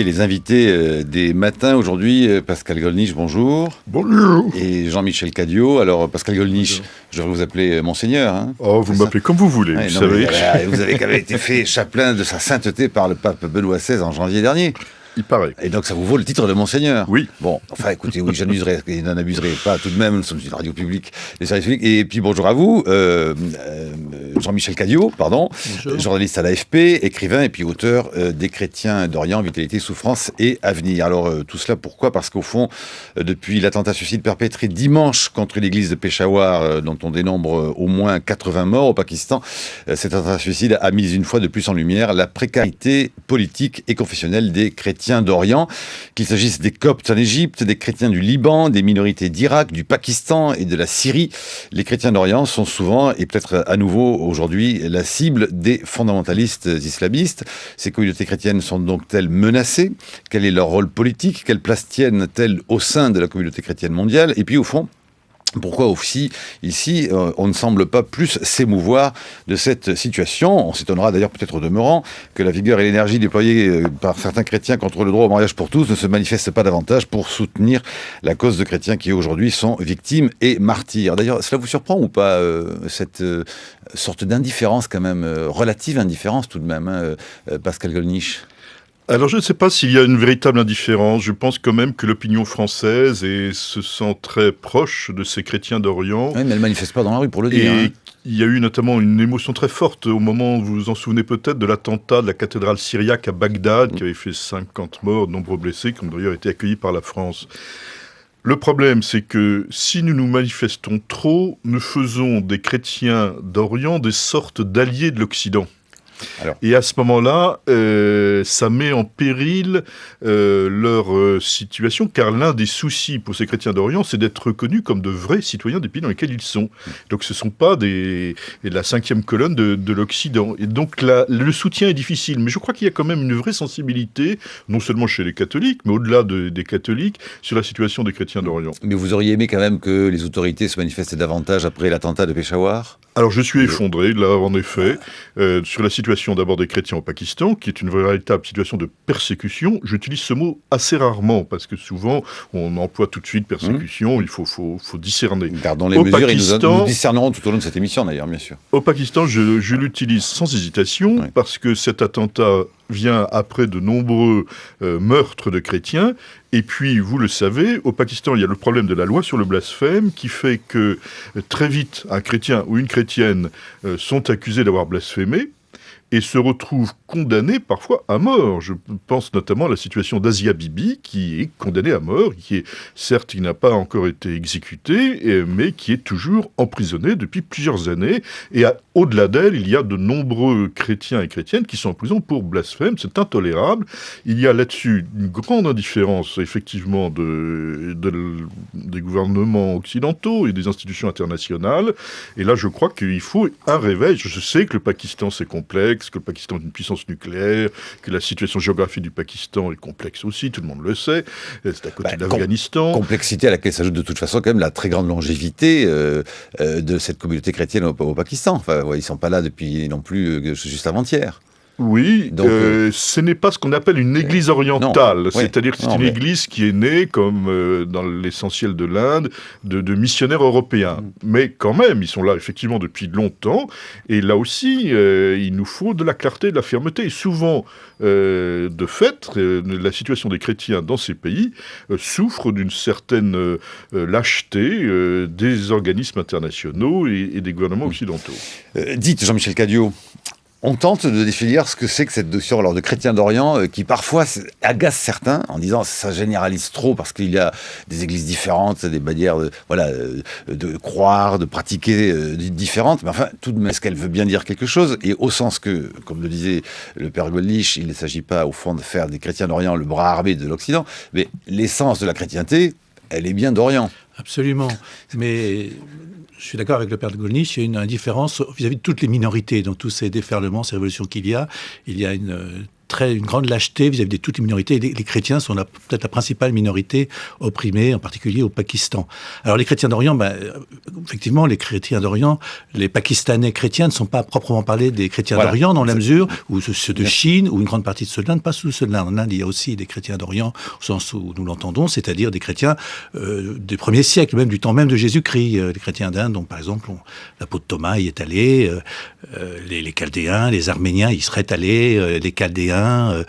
Les invités des matins aujourd'hui, Pascal Gollnisch, bonjour. Bonjour. Et Jean-Michel Cadiot. Alors, Pascal Gollnisch, je devrais vous appeler Monseigneur. Hein, oh, vous m'appelez comme vous voulez, vous savez. Vous avez quand même été fait chapelain de sa sainteté par le pape Benoît XVI en janvier dernier. Il paraît. Et donc ça vous vaut le titre de Monseigneur. Oui. Bon, enfin écoutez, oui, j'amuserai, et n'en abuserai pas tout de même, nous sommes une radio publique, les services publics. Et puis bonjour à vous, Jean-Michel Cadiot, pardon, journaliste à l'AFP, écrivain et puis auteur des Chrétiens d'Orient, Vitalité, Souffrance et Avenir. Alors tout cela pourquoi ? Parce qu'au fond, depuis l'attentat suicide perpétré dimanche contre l'église de Peshawar, dont on dénombre au moins 80 morts au Pakistan, cet attentat suicide a mis une fois de plus en lumière la précarité politique et confessionnelle des chrétiens d'Orient, qu'il s'agisse des Coptes en Égypte, des chrétiens du Liban, des minorités d'Irak, du Pakistan et de la Syrie. Les chrétiens d'Orient sont souvent, et peut-être à nouveau aujourd'hui, la cible des fondamentalistes islamistes. Ces communautés chrétiennes sont donc-elles menacées ? Quel est leur rôle politique ? Quelle place tiennent-elles au sein de la communauté chrétienne mondiale ? Et puis au fond, pourquoi aussi, ici, on ne semble pas plus s'émouvoir de cette situation ? On s'étonnera d'ailleurs peut-être au demeurant que la vigueur et l'énergie déployées par certains chrétiens contre le droit au mariage pour tous ne se manifestent pas davantage pour soutenir la cause de chrétiens qui aujourd'hui sont victimes et martyrs. D'ailleurs, cela vous surprend ou pas, cette sorte d'indifférence quand même, relative indifférence tout de même, Pascal Gollnisch ? Alors je ne sais pas s'il y a une véritable indifférence. Je pense quand même que l'opinion française se sent très proche de ces chrétiens d'Orient. Oui, mais elle ne manifeste pas dans la rue pour le dire. Et il y a eu notamment une émotion très forte au moment, vous vous en souvenez peut-être, de l'attentat de la cathédrale syriaque à Bagdad, qui avait fait 50 morts, de nombreux blessés, qui ont d'ailleurs été accueillis par la France. Le problème, c'est que si nous nous manifestons trop, nous faisons des chrétiens d'Orient des sortes d'alliés de l'Occident. Alors. Et à ce moment-là, ça met en péril leur situation, car l'un des soucis pour ces chrétiens d'Orient, c'est d'être reconnus comme de vrais citoyens des pays dans lesquels ils sont. Donc ce ne sont pas la cinquième colonne de l'Occident. Et donc le soutien est difficile. Mais je crois qu'il y a quand même une vraie sensibilité, non seulement chez les catholiques, mais au-delà des catholiques, sur la situation des chrétiens d'Orient. Mais vous auriez aimé quand même que les autorités se manifestent davantage après l'attentat de Peshawar ? Alors je suis effondré, là, en effet, sur la situation d'abord des chrétiens au Pakistan, qui est une véritable situation de persécution. J'utilise ce mot assez rarement, parce que souvent, on emploie tout de suite persécution, il faut discerner. Gardons les mesures et nous discernerons tout au long de cette émission, d'ailleurs, bien sûr. Au Pakistan, je l'utilise sans hésitation, parce que cet attentat vient après de nombreux meurtres de chrétiens. Et puis, vous le savez, au Pakistan, il y a le problème de la loi sur le blasphème qui fait que très vite, un chrétien ou une chrétienne sont accusés d'avoir blasphémé et se retrouvent condamnés parfois à mort. Je pense notamment à la situation d'Asia Bibi, qui est condamnée à mort, certes, qui n'a pas encore été exécutée, mais qui est toujours emprisonnée depuis plusieurs années. Et au-delà d'elle, il y a de nombreux chrétiens et chrétiennes qui sont en prison pour blasphème. C'est intolérable. Il y a là-dessus une grande indifférence, effectivement, des gouvernements occidentaux et des institutions internationales. Et là, je crois qu'il faut un réveil. Je sais que le Pakistan, c'est complexe, que le Pakistan est une puissance nucléaire, que la situation géographique du Pakistan est complexe aussi, tout le monde le sait, c'est à côté de l'Afghanistan. Complexité à laquelle s'ajoute de toute façon quand même la très grande longévité de cette communauté chrétienne au Pakistan. Enfin, ils ne sont pas là depuis non plus juste avant-hier. Oui, donc, ce n'est pas ce qu'on appelle une église orientale, c'est-à-dire que c'est une église qui est née, comme dans l'essentiel de l'Inde, de missionnaires européens. Mais quand même, ils sont là effectivement depuis longtemps, et là aussi, il nous faut de la clarté, de la fermeté, et souvent, de fait, la situation des chrétiens dans ces pays souffre d'une certaine lâcheté des organismes internationaux et des gouvernements occidentaux. Dites, Jean-Michel Cadiot, on tente de définir ce que c'est que cette notion alors, de chrétien d'Orient qui parfois agace certains en disant ça généralise trop parce qu'il y a des églises différentes, des manières de croire, de pratiquer différentes. Mais enfin, tout de même, est-ce qu'elle veut bien dire quelque chose ? Et au sens que, comme le disait le père Gollnisch, il ne s'agit pas au fond de faire des chrétiens d'Orient le bras armé de l'Occident, mais l'essence de la chrétienté, elle est bien d'Orient. Absolument. Mais je suis d'accord avec le père de Gollnisch, il y a une indifférence vis-à-vis de toutes les minorités dans tous ces déferlements, ces révolutions qu'il y a. Il y a une une grande lâcheté vis-à-vis de toutes les minorités. Les chrétiens sont peut-être la principale minorité opprimée, en particulier au Pakistan. Alors les chrétiens d'Orient, effectivement, les chrétiens d'Orient, les Pakistanais chrétiens ne sont pas proprement parlé des chrétiens d'Orient, dans la mesure où ceux de Chine, ou une grande partie de ceux de l'Inde, pas sous ceux de l'Inde. En Inde, il y a aussi des chrétiens d'Orient, au sens où nous l'entendons, c'est-à-dire des chrétiens des premiers siècles, même du temps même de Jésus-Christ. Les chrétiens d'Inde, donc, par exemple, l'apôtre Thomas y est allé, les Chaldéens, les Arméniens y seraient allés, les Chaldéens,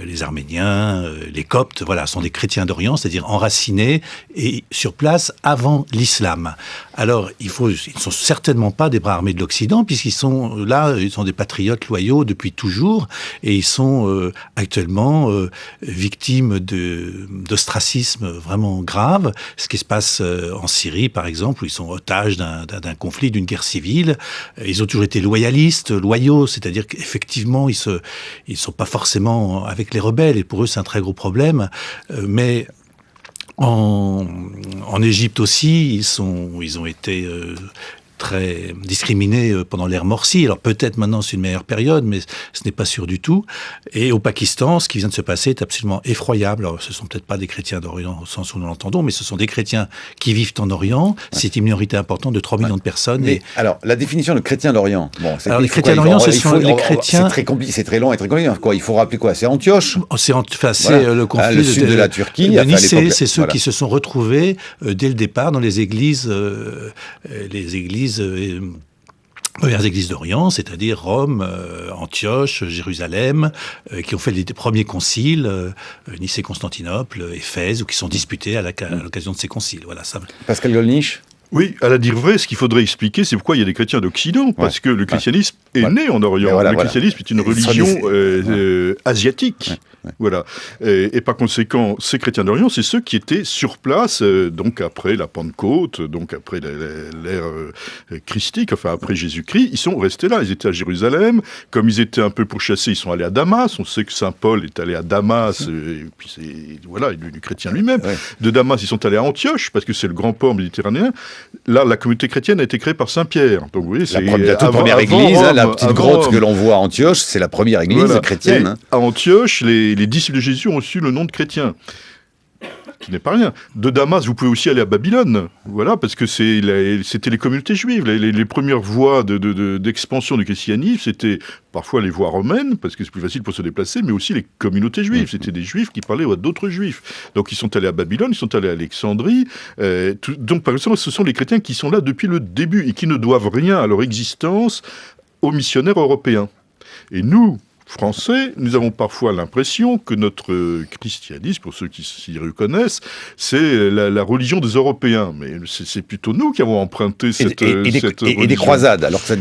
les Arméniens, les Coptes, voilà, sont des chrétiens d'Orient, c'est-à-dire enracinés et sur place avant l'islam. Alors, ils ne sont certainement pas des bras armés de l'Occident, puisqu'ils sont là, ils sont des patriotes loyaux depuis toujours, et ils sont actuellement victimes d'ostracisme vraiment grave. Ce qui se passe en Syrie, par exemple, où ils sont otages d'un conflit, d'une guerre civile. Ils ont toujours été loyaux, c'est-à-dire qu'effectivement, ils sont pas forcément avec les rebelles, et pour eux, c'est un très gros problème. Mais en Égypte aussi, ils ont été très discriminés pendant l'ère Morsi. Alors peut-être maintenant c'est une meilleure période, mais ce n'est pas sûr du tout. Et au Pakistan, ce qui vient de se passer est absolument effroyable. Alors ce ne sont peut-être pas des chrétiens d'Orient au sens où nous l'entendons, mais ce sont des chrétiens qui vivent en Orient. C'est une minorité importante de 3 millions de personnes. Mais alors, la définition de chrétien d'Orient, alors les chrétiens d'Orient, ce sont les chrétiens... C'est très compliqué, c'est très long et très compliqué. Quoi, il faut rappeler quoi? C'est Antioche? C'est le conflit le sud de la Turquie. De Nicée, c'est ceux qui se sont retrouvés dès le départ dans les églises premières églises d'Orient, c'est-à-dire Rome, Antioche, Jérusalem, qui ont fait les premiers conciles, Nicée-Constantinople, Éphèse, ou qui sont disputés à l'occasion de ces conciles. Voilà, ça. Pascal Gollnisch? Oui, à la dire vrai, ce qu'il faudrait expliquer, c'est pourquoi il y a des chrétiens d'Occident, parce que le christianisme est né en Orient. Le christianisme est une religion asiatique. Voilà. Et par conséquent, ces chrétiens d'Orient, c'est ceux qui étaient sur place, donc après la Pentecôte, donc après l'ère christique, enfin après Jésus-Christ, ils sont restés là. Ils étaient à Jérusalem. Comme ils étaient un peu pourchassés, ils sont allés à Damas. On sait que Saint Paul est allé à Damas, et puis il est devenu chrétien lui-même. De Damas, ils sont allés à Antioche, parce que c'est le grand port méditerranéen. Là, la communauté chrétienne a été créée par Saint Pierre. Donc, vous voyez, c'est la toute première église, Rome, la petite grotte que l'on voit à Antioche, c'est la première église chrétienne. À Antioche, les disciples de Jésus ont reçu le nom de chrétiens, qui n'est pas rien. De Damas, vous pouvez aussi aller à Babylone, voilà, parce que c'était les communautés juives. Les premières voies d'expansion du christianisme, c'était parfois les voies romaines, parce que c'est plus facile pour se déplacer, mais aussi les communautés juives. C'était des juifs qui parlaient à d'autres juifs. Donc ils sont allés à Babylone, ils sont allés à Alexandrie. Donc par exemple, ce sont les chrétiens qui sont là depuis le début et qui ne doivent rien à leur existence aux missionnaires européens. Et nous, Français, nous avons parfois l'impression que notre christianisme, pour ceux qui s'y reconnaissent, c'est la religion des Européens. Mais c'est plutôt nous qui avons emprunté cette religion. Et des croisades, alors que c'est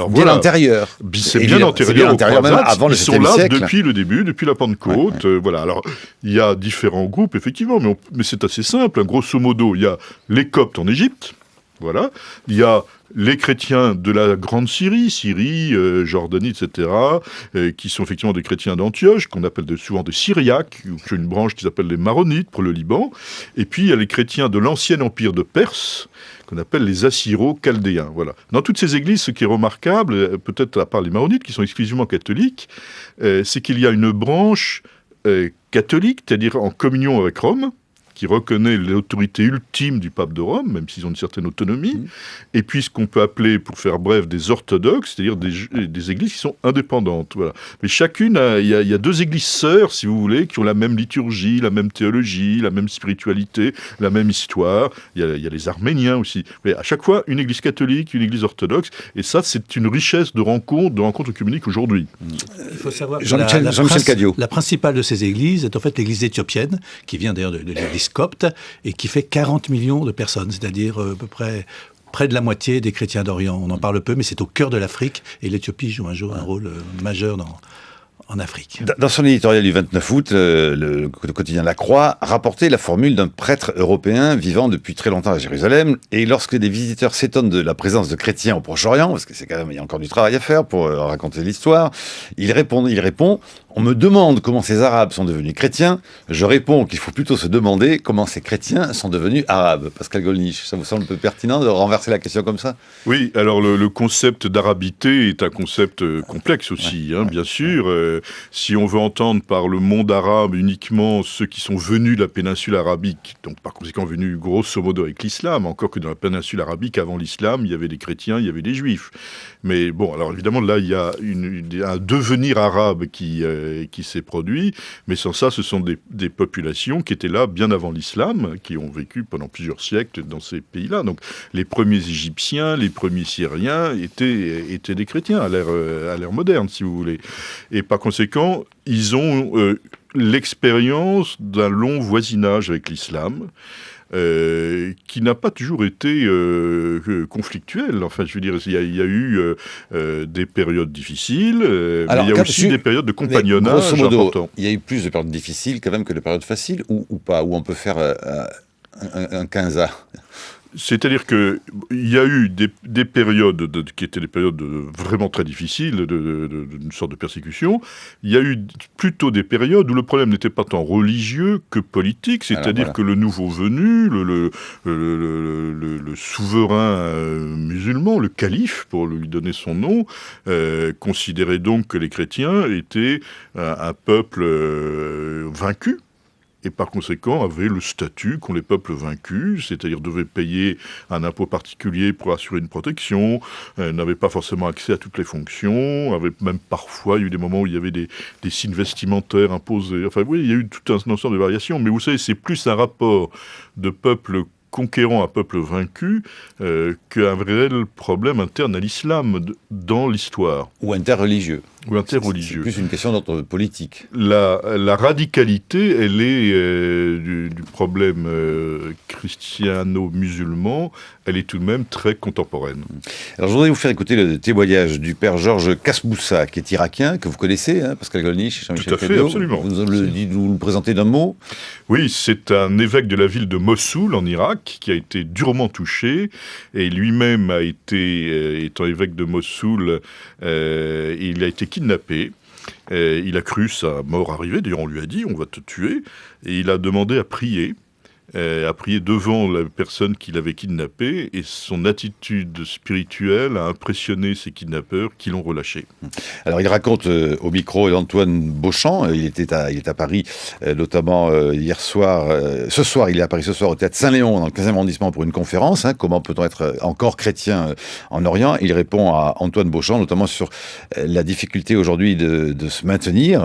bien antérieur. C'est bien antérieur aux croisades. Même avant le 7e siècle. Ils sont là depuis le début, depuis la Pentecôte. Voilà. Alors, il y a différents groupes, effectivement, mais c'est assez simple. Grosso modo, il y a les Coptes en Égypte. Voilà. Il y a les chrétiens de la Grande Syrie, Jordanie, etc., qui sont effectivement des chrétiens d'Antioche, qu'on appelle souvent des Syriaques, ou une branche qui s'appelle les Maronites pour le Liban. Et puis il y a les chrétiens de l'ancien empire de Perse, qu'on appelle les Assyro-Chaldéens. Voilà. Dans toutes ces églises, ce qui est remarquable, peut-être à part les Maronites, qui sont exclusivement catholiques, c'est qu'il y a une branche catholique, c'est-à-dire en communion avec Rome, qui reconnaît l'autorité ultime du pape de Rome, même s'ils ont une certaine autonomie, et puis ce qu'on peut appeler, pour faire bref, des orthodoxes, c'est-à-dire des églises qui sont indépendantes. Voilà. Mais chacune, il y a 2 églises sœurs, si vous voulez, qui ont la même liturgie, la même théologie, la même spiritualité, la même histoire. Il y a les Arméniens aussi. Mais à chaque fois, une église catholique, une église orthodoxe, et ça, c'est une richesse de rencontres œcuméniques aujourd'hui. Il faut savoir que Jean-Michel Cadiot. La principale de ces églises est en fait l'église éthiopienne, qui vient d'ailleurs de l'église copte, et qui fait 40 millions de personnes, c'est-à-dire à peu près de la moitié des chrétiens d'Orient. On en parle peu, mais c'est au cœur de l'Afrique, et l'Éthiopie joue un rôle majeur en Afrique. Dans son éditorial du 29 août, le quotidien La Croix rapportait la formule d'un prêtre européen vivant depuis très longtemps à Jérusalem, et lorsque des visiteurs s'étonnent de la présence de chrétiens au Proche-Orient, parce que il y a encore du travail à faire pour raconter l'histoire, il répond « On me demande comment ces Arabes sont devenus chrétiens. Je réponds qu'il faut plutôt se demander comment ces chrétiens sont devenus Arabes. » Pascal Gollnisch, ça vous semble un peu pertinent de renverser la question comme ça? Oui, alors le concept d'arabité est un concept complexe aussi, bien sûr. si on veut entendre par le monde arabe uniquement ceux qui sont venus de la péninsule arabique, donc par conséquent venus grosso modo avec l'islam, encore que dans la péninsule arabique, avant l'islam, il y avait des chrétiens, il y avait des juifs. Mais bon, alors évidemment, là, il y a un devenir arabe qui s'est produit, mais sans ça, ce sont des populations qui étaient là bien avant l'islam, qui ont vécu pendant plusieurs siècles dans ces pays-là. Donc les premiers Égyptiens, les premiers Syriens étaient des chrétiens à l'ère moderne, si vous voulez. Et par conséquent, ils ont l'expérience d'un long voisinage avec l'islam, qui n'a pas toujours été conflictuel. Enfin, je veux dire, il y a eu des périodes difficiles, alors, mais il y a aussi des périodes de compagnonnage importants. Il y a eu plus de périodes difficiles quand même que de périodes faciles, ou pas, où on peut faire un 15A. C'est-à-dire qu'il y a eu des périodes qui étaient des périodes vraiment très difficiles, d'une sorte de persécution. Il y a eu plutôt des périodes où le problème n'était pas tant religieux que politique, c'est-à-dire que le nouveau venu, le souverain musulman, le calife, pour lui donner son nom, considérait donc que les chrétiens étaient un peuple vaincu. Et par conséquent avait le statut qu'ont les peuples vaincus, c'est-à-dire devaient payer un impôt particulier pour assurer une protection, n'avaient pas forcément accès à toutes les fonctions, avait même parfois, il y a eu des moments où il y avait des signes vestimentaires imposés. Enfin oui, il y a eu tout un ensemble de variations, mais vous savez, c'est plus un rapport de peuple conquérant un peuple vaincu qu'un réel problème interne à l'islam dans l'histoire. Ou interreligieux. C'est plus une question d'ordre politique. La radicalité, elle est du problème christiano-musulman, elle est tout de même très contemporaine. Alors je voudrais vous faire écouter le témoignage du père Georges Kasmoussa, qui est irakien, que vous connaissez, hein, Pascal Gollnisch, Jean-Michel Cadio. Tout à fait, absolument. Vous le présentez d'un mot ? Oui, c'est un évêque de la ville de Mossoul, en Irak, qui a été durement touché, et lui-même a été, étant évêque de Mossoul, il a été kidnappé. Il a cru sa mort arriver, d'ailleurs on lui a dit on va te tuer, et il a demandé à prier devant la personne qui l'avait kidnappé, et son attitude spirituelle a impressionné ces kidnappeurs qui l'ont relâché. Alors il raconte au micro d'Antoine Beauchamp, il est à Paris, notamment hier soir, il est à Paris ce soir au Théâtre Saint-Léon, dans le 15e arrondissement, pour une conférence, comment peut-on être encore chrétien en Orient. Il répond à Antoine Beauchamp, notamment sur la difficulté aujourd'hui de se maintenir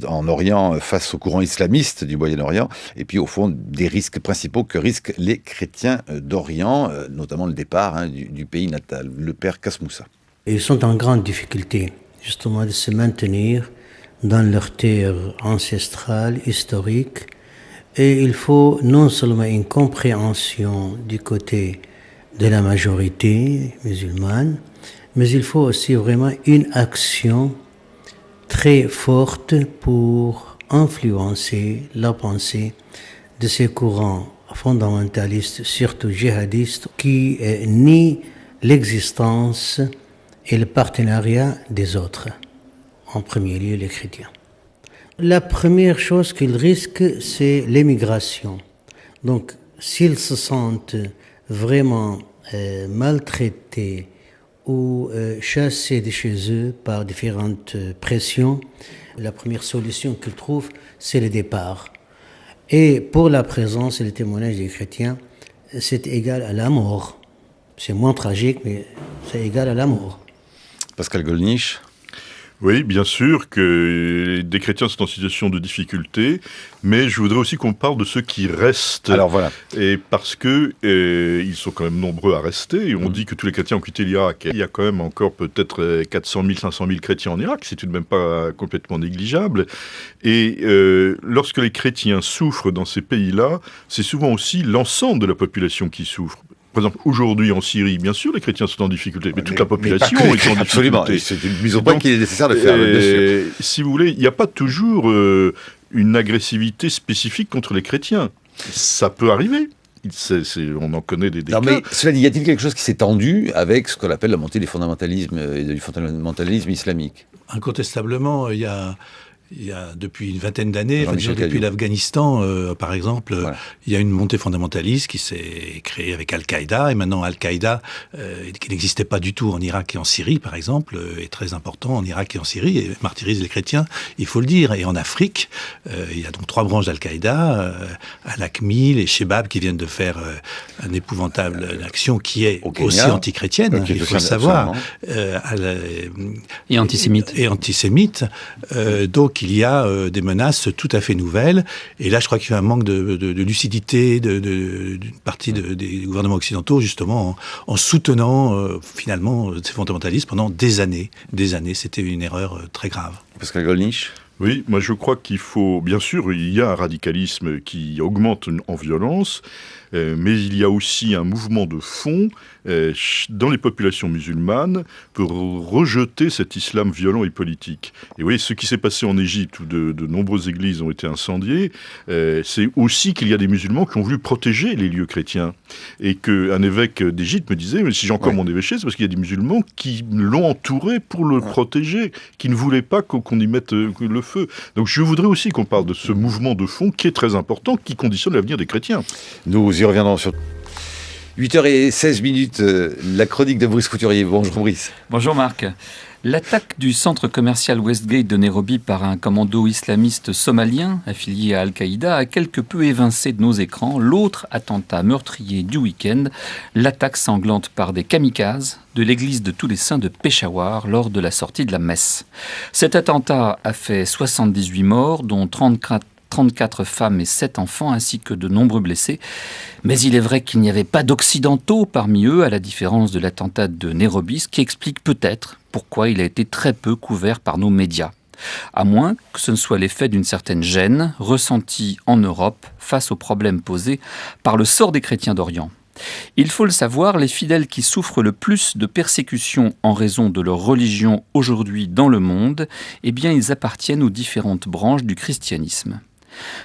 en Orient face au courant islamiste du Moyen-Orient, et puis au fond des risques principaux que risquent les chrétiens d'Orient, notamment le départ du pays natal. Le père Kasmoussa. Ils sont en grande difficulté, justement, de se maintenir dans leur terre ancestrale, historique. Et il faut non seulement une compréhension du côté de la majorité musulmane, mais il faut aussi vraiment une action très forte pour influencer la pensée de ces courants fondamentalistes, surtout djihadistes, qui nient l'existence et le partenariat des autres, en premier lieu les chrétiens. La première chose qu'ils risquent, c'est l'émigration. Donc, s'ils se sentent vraiment maltraités ou chassés de chez eux par différentes pressions, la première solution qu'ils trouvent, c'est le départ. Et pour la présence et le témoignage des chrétiens, c'est égal à la mort. C'est moins tragique, mais c'est égal à la mort. Pascal Gollnisch. Oui, bien sûr que des chrétiens sont en situation de difficulté, mais je voudrais aussi qu'on parle de ceux qui restent. Alors voilà. Et parce que ils sont quand même nombreux à rester. Et on dit que tous les chrétiens ont quitté l'Irak. Il y a quand même encore peut-être 400 000, 500 000 chrétiens en Irak. C'est tout de même pas complètement négligeable. Et lorsque les chrétiens souffrent dans ces pays-là, c'est souvent aussi l'ensemble de la population qui souffre. Par exemple, aujourd'hui en Syrie, bien sûr, les chrétiens sont en difficulté, mais toute la population est en difficulté. Absolument, c'est une mise au point qu'il est nécessaire de faire, bien sûr. Si vous voulez, il n'y a pas toujours une agressivité spécifique contre les chrétiens. Ça peut arriver. On en connaît des cas. Mais cela dit, y a-t-il quelque chose qui s'est tendu avec ce qu'on appelle la montée des fondamentalismes et du fondamentalisme islamique ? Incontestablement, il y a il y a depuis une vingtaine d'années, Jean-Michel depuis Cadieux. l'Afghanistan, par exemple, Voilà. il y a une montée fondamentaliste qui s'est créée avec Al-Qaïda, et maintenant Al-Qaïda, qui n'existait pas du tout en Irak et en Syrie, par exemple, est très important en Irak et en Syrie, et martyrise les chrétiens, il faut le dire. Et en Afrique, il y a donc 3 branches d'Al-Qaïda, Al-Aqmi, les Shebab, qui viennent de faire une épouvantable action qui est au Kenya, aussi antichrétienne, qui est il faut aussi le savoir, Et antisémite. Et antisémite. Donc il y a des menaces tout à fait nouvelles. Et là, je crois qu'il y a un manque de lucidité d'une partie des gouvernements occidentaux, justement, en soutenant finalement ces fondamentalistes pendant des années. Des années, c'était une erreur très grave. Pascal Gollnisch. Oui, moi je crois qu'il faut, bien sûr, il y a un radicalisme qui augmente en violence, mais il y a aussi un mouvement de fond dans les populations musulmanes pour rejeter cet islam violent et politique. Et vous voyez, ce qui s'est passé en Égypte, où de nombreuses églises ont été incendiées, c'est aussi qu'il y a des musulmans qui ont voulu protéger les lieux chrétiens. Et qu'un évêque d'Égypte me disait, mais si j'ai encore mon évêché, c'est parce qu'il y a des musulmans qui l'ont entouré pour le protéger, qui ne voulaient pas qu'on y mette le feu. Donc je voudrais aussi qu'on parle de ce mouvement de fond qui est très important, qui conditionne l'avenir des chrétiens. Nous y reviendrons sur 8h16, la chronique de Brice Couturier. Bonjour Brice. Bonjour Marc. L'attaque du centre commercial Westgate de Nairobi par un commando islamiste somalien affilié à Al-Qaïda a quelque peu évincé de nos écrans l'autre attentat meurtrier du week-end, l'attaque sanglante par des kamikazes de l'église de Tous les Saints de Peshawar lors de la sortie de la messe. Cet attentat a fait 78 morts, dont 34 femmes et 7 enfants, ainsi que de nombreux blessés. Mais il est vrai qu'il n'y avait pas d'occidentaux parmi eux, à la différence de l'attentat de Nairobi, ce qui explique peut-être pourquoi il a été très peu couvert par nos médias. À moins que ce ne soit l'effet d'une certaine gêne ressentie en Europe face aux problèmes posés par le sort des chrétiens d'Orient. Il faut le savoir, les fidèles qui souffrent le plus de persécutions en raison de leur religion aujourd'hui dans le monde, eh bien ils appartiennent aux différentes branches du christianisme.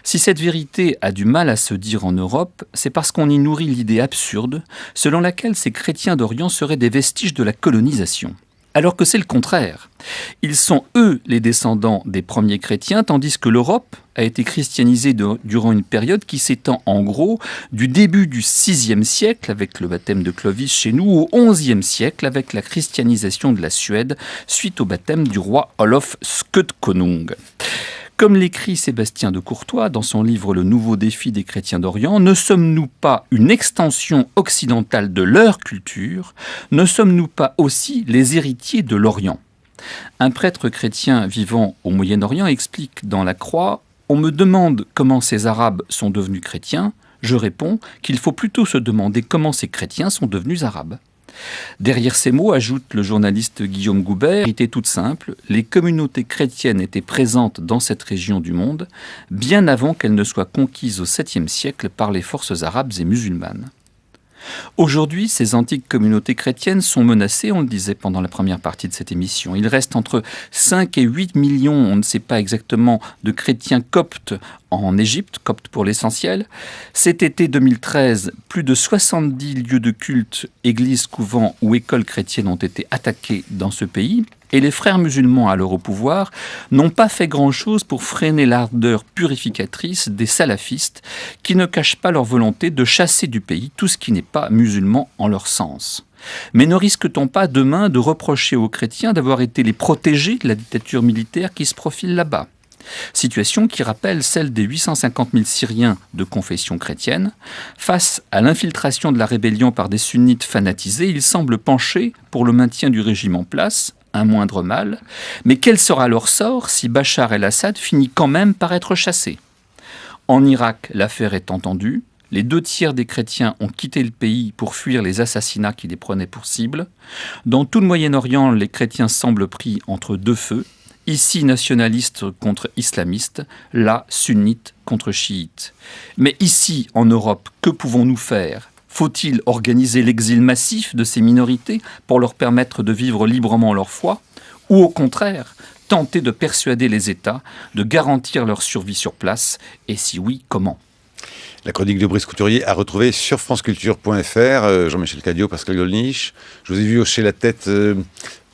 Si cette vérité a du mal à se dire en Europe, c'est parce qu'on y nourrit l'idée absurde selon laquelle ces chrétiens d'Orient seraient des vestiges de la colonisation. Alors que c'est le contraire. Ils sont, eux, les descendants des premiers chrétiens, tandis que l'Europe a été christianisée durant une période qui s'étend en gros du début du VIe siècle, avec le baptême de Clovis chez nous, au XIe siècle, avec la christianisation de la Suède, suite au baptême du roi Olof Skötkonung. Comme l'écrit Sébastien de Courtois dans son livre « Le nouveau défi des chrétiens d'Orient », ne sommes-nous pas une extension occidentale de leur culture? Ne sommes-nous pas aussi les héritiers de l'Orient? Un prêtre chrétien vivant au Moyen-Orient explique dans La Croix « On me demande comment ces Arabes sont devenus chrétiens. Je réponds qu'il faut plutôt se demander comment ces chrétiens sont devenus Arabes. » Derrière ces mots, ajoute le journaliste Guillaume Goubert, la vérité toute simple, les communautés chrétiennes étaient présentes dans cette région du monde bien avant qu'elles ne soient conquises au 7e siècle par les forces arabes et musulmanes. Aujourd'hui, ces antiques communautés chrétiennes sont menacées, on le disait pendant la première partie de cette émission. Il reste entre 5 et 8 millions, on ne sait pas exactement, de chrétiens coptes en Égypte, coptes pour l'essentiel. Cet été 2013, plus de 70 lieux de culte, églises, couvents ou écoles chrétiennes ont été attaqués dans ce pays. Et les frères musulmans, alors au pouvoir, n'ont pas fait grand-chose pour freiner l'ardeur purificatrice des salafistes qui ne cachent pas leur volonté de chasser du pays tout ce qui n'est pas musulman en leur sens. Mais ne risque-t-on pas demain de reprocher aux chrétiens d'avoir été les protégés de la dictature militaire qui se profile là-bas ? Situation qui rappelle celle des 850 000 Syriens de confession chrétienne. Face à l'infiltration de la rébellion par des sunnites fanatisés, il semble pencher pour le maintien du régime en place, un moindre mal. Mais quel sera leur sort si Bachar el-Assad finit quand même par être chassé ? En Irak, l'affaire est entendue. Les 2/3 des chrétiens ont quitté le pays pour fuir les assassinats qui les prenaient pour cible. Dans tout le Moyen-Orient, les chrétiens semblent pris entre deux feux. Ici, nationalistes contre islamistes, là, sunnites contre chiites. Mais ici, en Europe, que pouvons-nous faire ? Faut-il organiser l'exil massif de ces minorités pour leur permettre de vivre librement leur foi ? Ou au contraire, tenter de persuader les États de garantir leur survie sur place ? Et si oui, comment ? La chronique de Brice Couturier à retrouver sur franceculture.fr. Jean-Michel Cadieux, Pascal Gollnisch. Je vous ai vu hocher la tête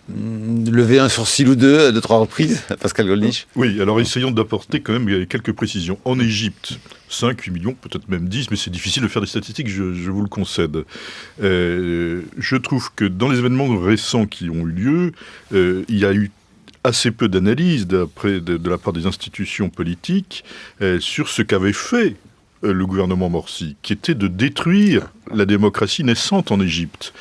lever un sourcil ou deux, 2-3 reprises, Pascal Gollnisch? Oui, alors essayons d'apporter quand même quelques précisions. En Égypte, 5-8 millions, peut-être même 10, mais c'est difficile de faire des statistiques, je vous le concède. Je trouve que dans les événements récents qui ont eu lieu, il y a eu assez peu d'analyse de la part des institutions politiques sur ce qu'avait fait le gouvernement Morsi, qui était de détruire la démocratie naissante en Égypte.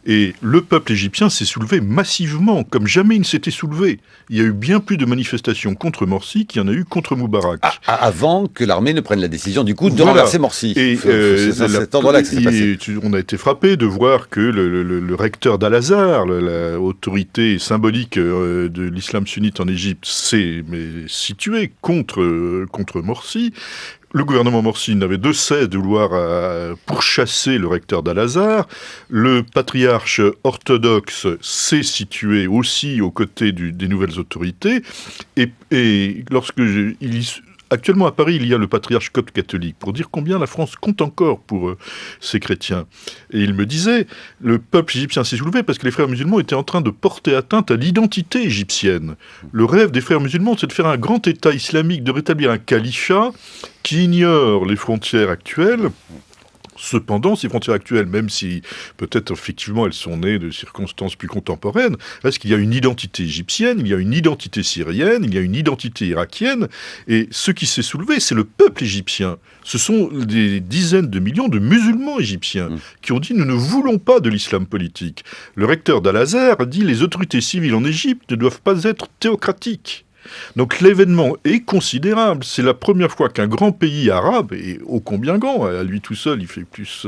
Et le peuple égyptien s'est soulevé massivement, comme jamais il ne s'était soulevé. Il y a eu bien plus de manifestations contre Morsi qu'il y en a eu contre Moubarak. Avant que l'armée ne prenne la décision, du coup, de renverser Morsi. Et c'est cet endroit-là que c'est passé. On a été frappé de voir que le recteur d'Al-Azhar, l'autorité symbolique de l'islam sunnite en Égypte, s'est situé contre Morsi. Le gouvernement Morsi n'avait de cesse de vouloir pourchasser le recteur d'Al-Azhar. Le patriarche orthodoxe s'est situé aussi aux côtés des nouvelles autorités. Et actuellement à Paris, il y a le patriarche copte catholique, pour dire combien la France compte encore pour ses chrétiens. Et il me disait, le peuple égyptien s'est soulevé parce que les frères musulmans étaient en train de porter atteinte à l'identité égyptienne. Le rêve des frères musulmans, c'est de faire un grand État islamique, de rétablir un califat qui ignore les frontières actuelles. Cependant, ces frontières actuelles, même si peut-être effectivement elles sont nées de circonstances plus contemporaines, est-ce qu'il y a une identité égyptienne, il y a une identité syrienne, il y a une identité irakienne, et ce qui s'est soulevé, c'est le peuple égyptien. Ce sont des dizaines de millions de musulmans égyptiens qui ont dit « nous ne voulons pas de l'islam politique ». Le recteur d'Al-Azhar a dit « les autorités civiles en Égypte ne doivent pas être théocratiques ». Donc l'événement est considérable. C'est la première fois qu'un grand pays arabe, et ô combien grand, à lui tout seul, il fait plus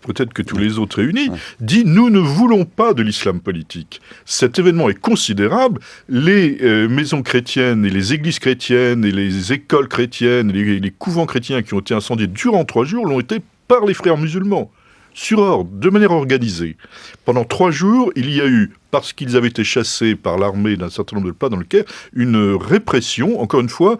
peut-être que tous les autres réunis, dit « nous ne voulons pas de l'islam politique ». Cet événement est considérable. Les maisons chrétiennes et les églises chrétiennes et les écoles chrétiennes et les couvents chrétiens qui ont été incendiés durant 3 jours l'ont été par les frères musulmans. Sur ordre, de manière organisée. Pendant 3 jours, il y a eu, parce qu'ils avaient été chassés par l'armée d'un certain nombre de pas dans le Caire, une répression. Encore une fois,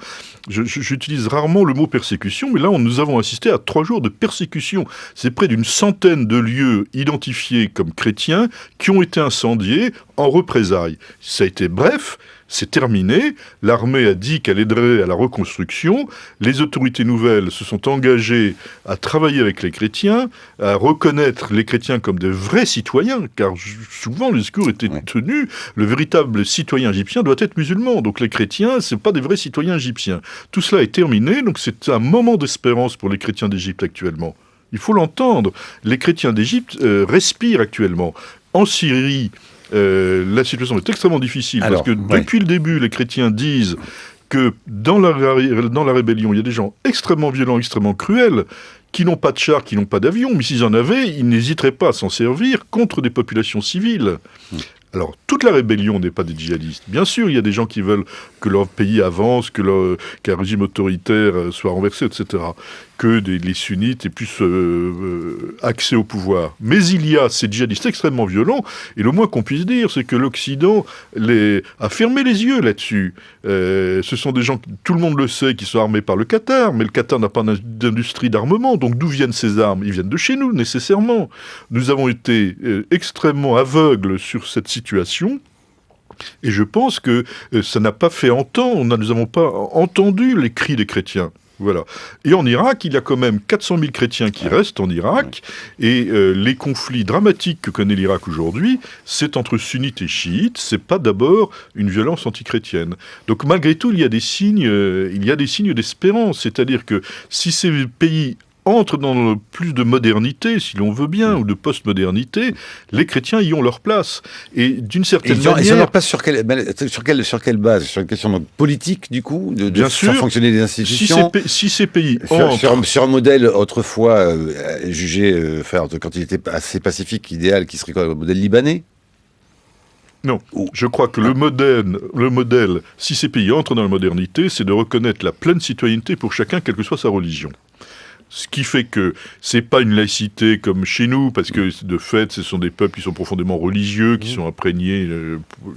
j'utilise rarement le mot persécution, mais là, nous avons assisté à 3 jours de persécution. C'est près d'une centaine de lieux identifiés comme chrétiens qui ont été incendiés en représailles. Ça a été bref. C'est terminé, l'armée a dit qu'elle aiderait à la reconstruction, les autorités nouvelles se sont engagées à travailler avec les chrétiens, à reconnaître les chrétiens comme de vrais citoyens, car souvent le discours était tenu, le véritable citoyen égyptien doit être musulman, donc les chrétiens, ce ne sont pas des vrais citoyens égyptiens. Tout cela est terminé, donc c'est un moment d'espérance pour les chrétiens d'Égypte actuellement. Il faut l'entendre, les chrétiens d'Égypte respirent actuellement. En Syrie, la situation est extrêmement difficile parce que depuis le début, les chrétiens disent que dans la rébellion, il y a des gens extrêmement violents, extrêmement cruels, qui n'ont pas de chars, qui n'ont pas d'avions, mais s'ils en avaient, ils n'hésiteraient pas à s'en servir contre des populations civiles. Alors, toute la rébellion n'est pas des djihadistes. Bien sûr, il y a des gens qui veulent que leur pays avance, qu'un régime autoritaire soit renversé, etc. Que les sunnites aient plus accès au pouvoir. Mais il y a ces djihadistes extrêmement violents, et le moins qu'on puisse dire, c'est que l'Occident a fermé les yeux là-dessus. Ce sont des gens, tout le monde le sait, qui sont armés par le Qatar, mais le Qatar n'a pas d'industrie d'armement, donc d'où viennent ces armes? Ils viennent de chez nous, nécessairement. Nous avons été extrêmement aveugles sur cette situation, et je pense que ça n'a pas fait entendre, nous n'avons pas entendu les cris des chrétiens. Voilà. Et en Irak, il y a quand même 400 000 chrétiens qui restent en Irak, et les conflits dramatiques que connaît l'Irak aujourd'hui, c'est entre sunnites et chiites, c'est pas d'abord une violence antichrétienne. Donc malgré tout, il y a des signes d'espérance, c'est-à-dire que si ces pays entrent dans plus de modernité, si l'on veut bien, ou de post-modernité, les chrétiens y ont leur place. Et d'une certaine manière... Ils ont leur place sur quelle base? Sur une question politique, du coup, de faire fonctionner les institutions? Si ces pays sur un modèle autrefois jugé, quand il était assez pacifique, idéal, qui serait quoi, le modèle libanais? Non, je crois que le modèle, si ces pays entrent dans la modernité, c'est de reconnaître la pleine citoyenneté pour chacun, quelle que soit sa religion. Ce qui fait que c'est pas une laïcité comme chez nous, parce que de fait, ce sont des peuples qui sont profondément religieux, qui sont imprégnés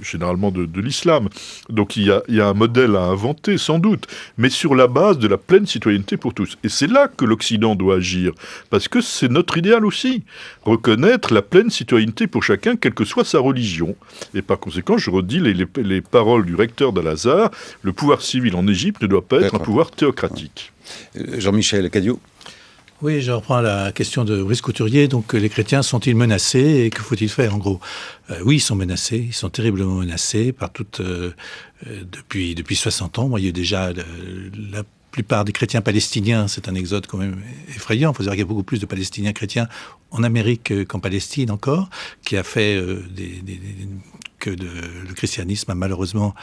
généralement de l'islam. Donc il y a un modèle à inventer, sans doute, mais sur la base de la pleine citoyenneté pour tous. Et c'est là que l'Occident doit agir, parce que c'est notre idéal aussi, reconnaître la pleine citoyenneté pour chacun, quelle que soit sa religion. Et par conséquent, je redis les paroles du recteur d'Al-Azhar, le pouvoir civil en Égypte ne doit pas être un pouvoir théocratique. Jean-Michel Cadiot. Oui, je reprends la question de Brice Couturier. Donc, les chrétiens sont-ils menacés et que faut-il faire, en gros ? Oui, ils sont menacés. Ils sont terriblement menacés par depuis 60 ans. Moi, il y a déjà la plupart des chrétiens palestiniens. C'est un exode quand même effrayant. Il faut dire qu'il y a beaucoup plus de Palestiniens chrétiens en Amérique qu'en Palestine encore, qui a fait que le christianisme a malheureusement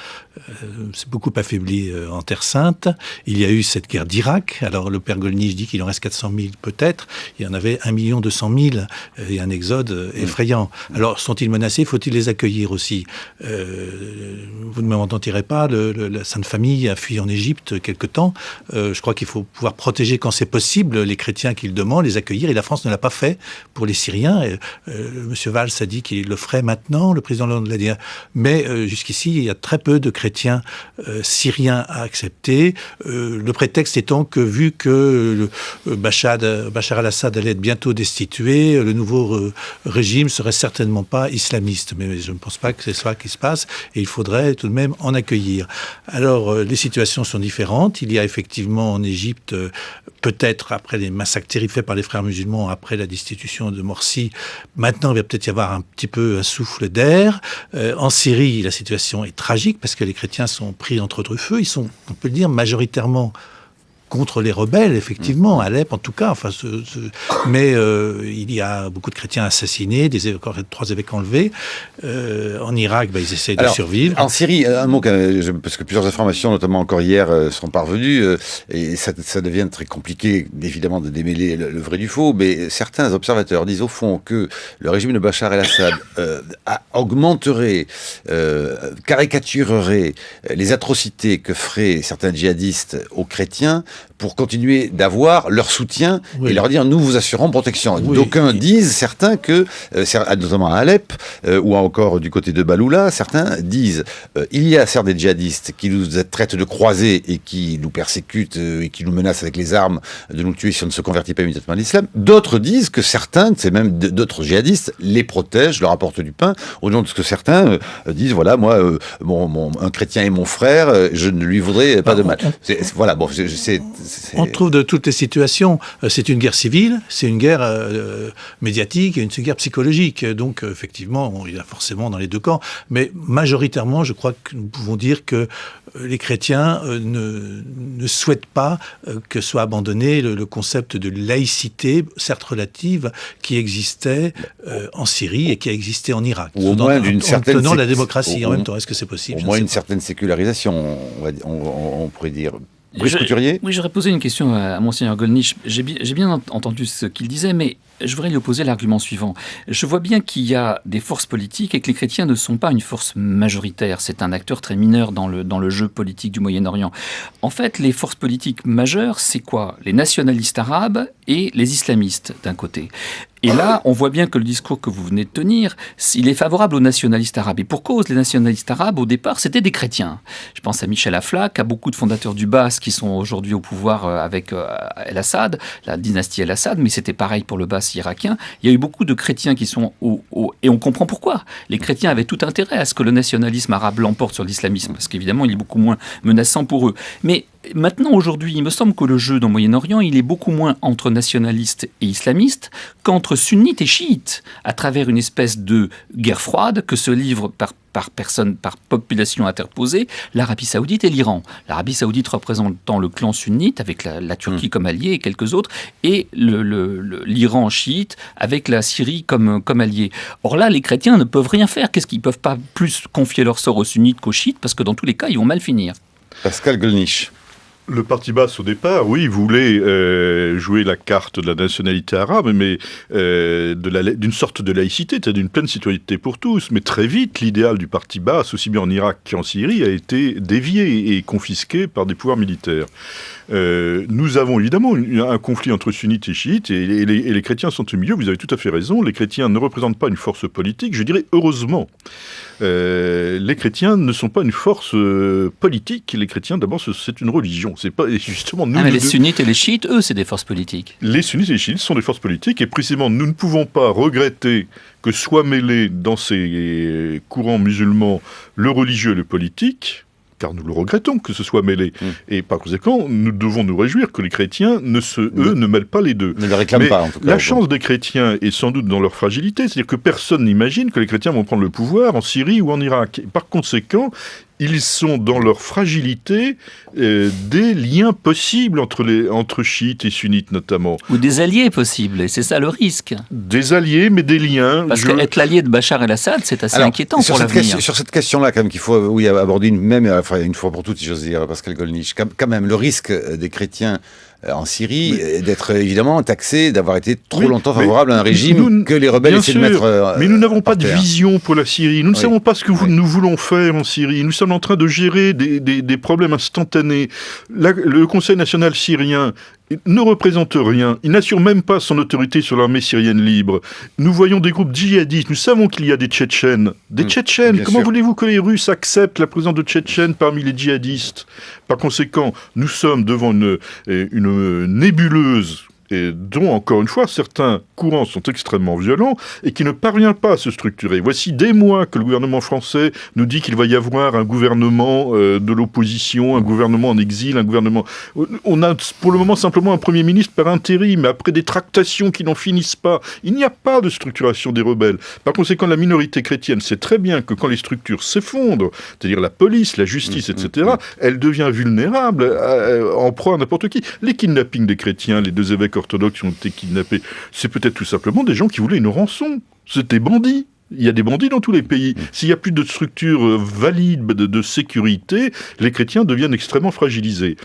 s'est beaucoup affaibli en Terre Sainte. Il y a eu cette guerre d'Irak. Alors le père Gollnisch dit qu'il en reste 400 000 peut-être. Il y en avait 1 200 000 et un exode effrayant. Alors sont-ils menacés ? Faut-il les accueillir aussi ? Vous ne m'entendirez pas, la Sainte Famille a fui en Égypte quelque temps. Je crois qu'il faut pouvoir protéger quand c'est possible les chrétiens qui le demandent, les accueillir. Et la France ne l'a pas fait pour les Syriens. Monsieur Valls a dit qu'il le ferait maintenant. Le président Hollande l'a dit. Mais jusqu'ici, il y a très peu de chrétiens syriens à accepter. Le prétexte étant que, vu que Bachar al-Assad allait être bientôt destitué, le nouveau régime serait certainement pas islamiste. Mais je ne pense pas que c'est ça qui se passe. Et il faudrait tout de même en accueillir. Alors, les situations sont différentes. Il y a effectivement en Égypte, peut-être après les massacres terribles faits par les frères musulmans, après la destitution de Morsi, maintenant il va peut-être y avoir un petit peu un souffle d'air. En Syrie, la situation est tragique parce que les chrétiens sont pris entre deux feux. Ils sont, on peut le dire, majoritairement contre les rebelles, effectivement, à Alep en tout cas. Enfin, mais il y a beaucoup de chrétiens assassinés, 3 évêques enlevés. En Irak, ils essayent de survivre. En Syrie, un mot, parce que plusieurs informations, notamment encore hier, sont parvenues, et ça devient très compliqué, évidemment, de démêler le vrai du faux, mais certains observateurs disent au fond que le régime de Bachar el-Assad augmenterait, caricaturerait les atrocités que feraient certains djihadistes aux chrétiens, pour continuer d'avoir leur soutien et leur dire nous vous assurons protection. Oui. D'aucuns disent, certains, que, notamment à Alep ou encore du côté de Baloula, certains disent il y a certes des djihadistes qui nous traitent de croisés et qui nous persécutent et qui nous menacent avec les armes de nous tuer si on ne se convertit pas immédiatement à l'islam. D'autres disent que certains, c'est même d'autres djihadistes, les protègent, leur apportent du pain, au nom de ce que certains disent voilà, moi, un chrétien est mon frère, je ne lui voudrais pas de mal. Voilà, bon, on trouve de toutes les situations. C'est une guerre civile, c'est une guerre médiatique et une guerre psychologique. Donc, effectivement, il y a forcément dans les deux camps. Mais majoritairement, je crois que nous pouvons dire que les chrétiens ne souhaitent pas que soit abandonné le concept de laïcité, certes relative, qui existait en Syrie et qui a existé en Irak. Ou au moins d'une certaine... En tenant la démocratie en même temps. Est-ce que c'est possible ? Au moins une certaine sécularisation, on pourrait dire. Brice Couturier ? Oui, j'aurais posé une question à Monseigneur Gollnisch. J'ai bien entendu ce qu'il disait, mais je voudrais lui opposer l'argument suivant. Je vois bien qu'il y a des forces politiques et que les chrétiens ne sont pas une force majoritaire. C'est un acteur très mineur dans le jeu politique du Moyen-Orient. En fait, les forces politiques majeures, c'est quoi ? Les nationalistes arabes et les islamistes, d'un côté. Et là, on voit bien que le discours que vous venez de tenir, il est favorable aux nationalistes arabes. Et pour cause, les nationalistes arabes, au départ, c'était des chrétiens. Je pense à Michel Aflaq, à beaucoup de fondateurs du Bas qui sont aujourd'hui au pouvoir avec El-Assad, la dynastie El-Assad, mais c'était pareil pour le Bas irakien. Il y a eu beaucoup de chrétiens qui sont et on comprend pourquoi. Les chrétiens avaient tout intérêt à ce que le nationalisme arabe l'emporte sur l'islamisme, parce qu'évidemment, il est beaucoup moins menaçant pour eux. Mais maintenant, aujourd'hui, il me semble que le jeu dans le Moyen-Orient, il est beaucoup moins entre nationalistes et islamistes qu'entre sunnites et chiites, à travers une espèce de guerre froide que se livrent par population interposée, l'Arabie Saoudite et l'Iran. L'Arabie Saoudite représentant le clan sunnite, avec la Turquie comme allié et quelques autres, et l'Iran chiite, avec la Syrie comme allié. Or là, les chrétiens ne peuvent rien faire. Qu'est-ce qu'ils ne peuvent pas plus confier leur sort aux sunnites qu'aux chiites, parce que dans tous les cas, ils vont mal finir. Pascal Gollnisch. Le parti Baas, au départ, oui, voulait jouer la carte de la nationalité arabe, mais d'une sorte de laïcité, c'est-à-dire d'une pleine citoyenneté pour tous. Mais très vite, l'idéal du parti Baas, aussi bien en Irak qu'en Syrie, a été dévié et confisqué par des pouvoirs militaires. Nous avons évidemment un conflit entre sunnites et chiites, et les chrétiens sont au milieu. Vous avez tout à fait raison, les chrétiens ne représentent pas une force politique, je dirais heureusement. Les chrétiens ne sont pas une force politique. Les chrétiens, d'abord, c'est une religion. C'est pas justement nous. Mais les sunnites et les chiites, eux, c'est des forces politiques. Les sunnites et les chiites sont des forces politiques, et précisément, nous ne pouvons pas regretter que soient mêlés dans ces courants musulmans le religieux et le politique. Car nous le regrettons que ce soit mêlé. Et par conséquent, nous devons nous réjouir que les chrétiens, eux, ne mêlent pas les deux. Ne le réclament pas, en tout cas. La chance des chrétiens est sans doute dans leur fragilité, c'est-à-dire que personne n'imagine que les chrétiens vont prendre le pouvoir en Syrie ou en Irak. Et par conséquent, ils sont dans leur fragilité des liens possibles entre chiites et sunnites notamment. Ou des alliés possibles, et c'est ça le risque. Des alliés, mais des liens. Parce qu'être l'allié de Bachar el-Assad, c'est assez inquiétant pour l'avenir. Sur cette question-là, quand même, qu'il faut aborder une fois pour toutes, si j'ose dire, Pascal Gollnisch, quand même, le risque des chrétiens en Syrie, d'être évidemment taxé d'avoir été trop longtemps favorable à un régime que les rebelles essaient de mettre mais nous n'avons pas de vision pour la Syrie. Nous ne savons pas ce que nous voulons faire en Syrie. Nous sommes en train de gérer des problèmes instantanés. Le Conseil national syrien ne représente rien. Il n'assure même pas son autorité sur l'armée syrienne libre. Nous voyons des groupes djihadistes. Nous savons qu'il y a des Tchétchènes. Comment voulez-vous que les Russes acceptent la présence de Tchétchènes parmi les djihadistes ? Par conséquent, nous sommes devant une nébuleuse et dont, encore une fois, certains courants sont extrêmement violents et qui ne parvient pas à se structurer. Voici des mois que le gouvernement français nous dit qu'il va y avoir un gouvernement de l'opposition, un gouvernement en exil, un gouvernement... On a pour le moment simplement un Premier ministre par intérim, mais après des tractations qui n'en finissent pas. Il n'y a pas de structuration des rebelles. Par conséquent, la minorité chrétienne sait très bien que quand les structures s'effondrent, c'est-à-dire la police, la justice, etc., elle devient vulnérable, en proie à n'importe qui. Les kidnappings des chrétiens, les 2 évêques orthodoxes qui ont été kidnappés, c'est peut-être tout simplement des gens qui voulaient une rançon. C'était bandits. Il y a des bandits dans tous les pays. S'il n'y a plus de structure valide de sécurité, les chrétiens deviennent extrêmement fragilisés.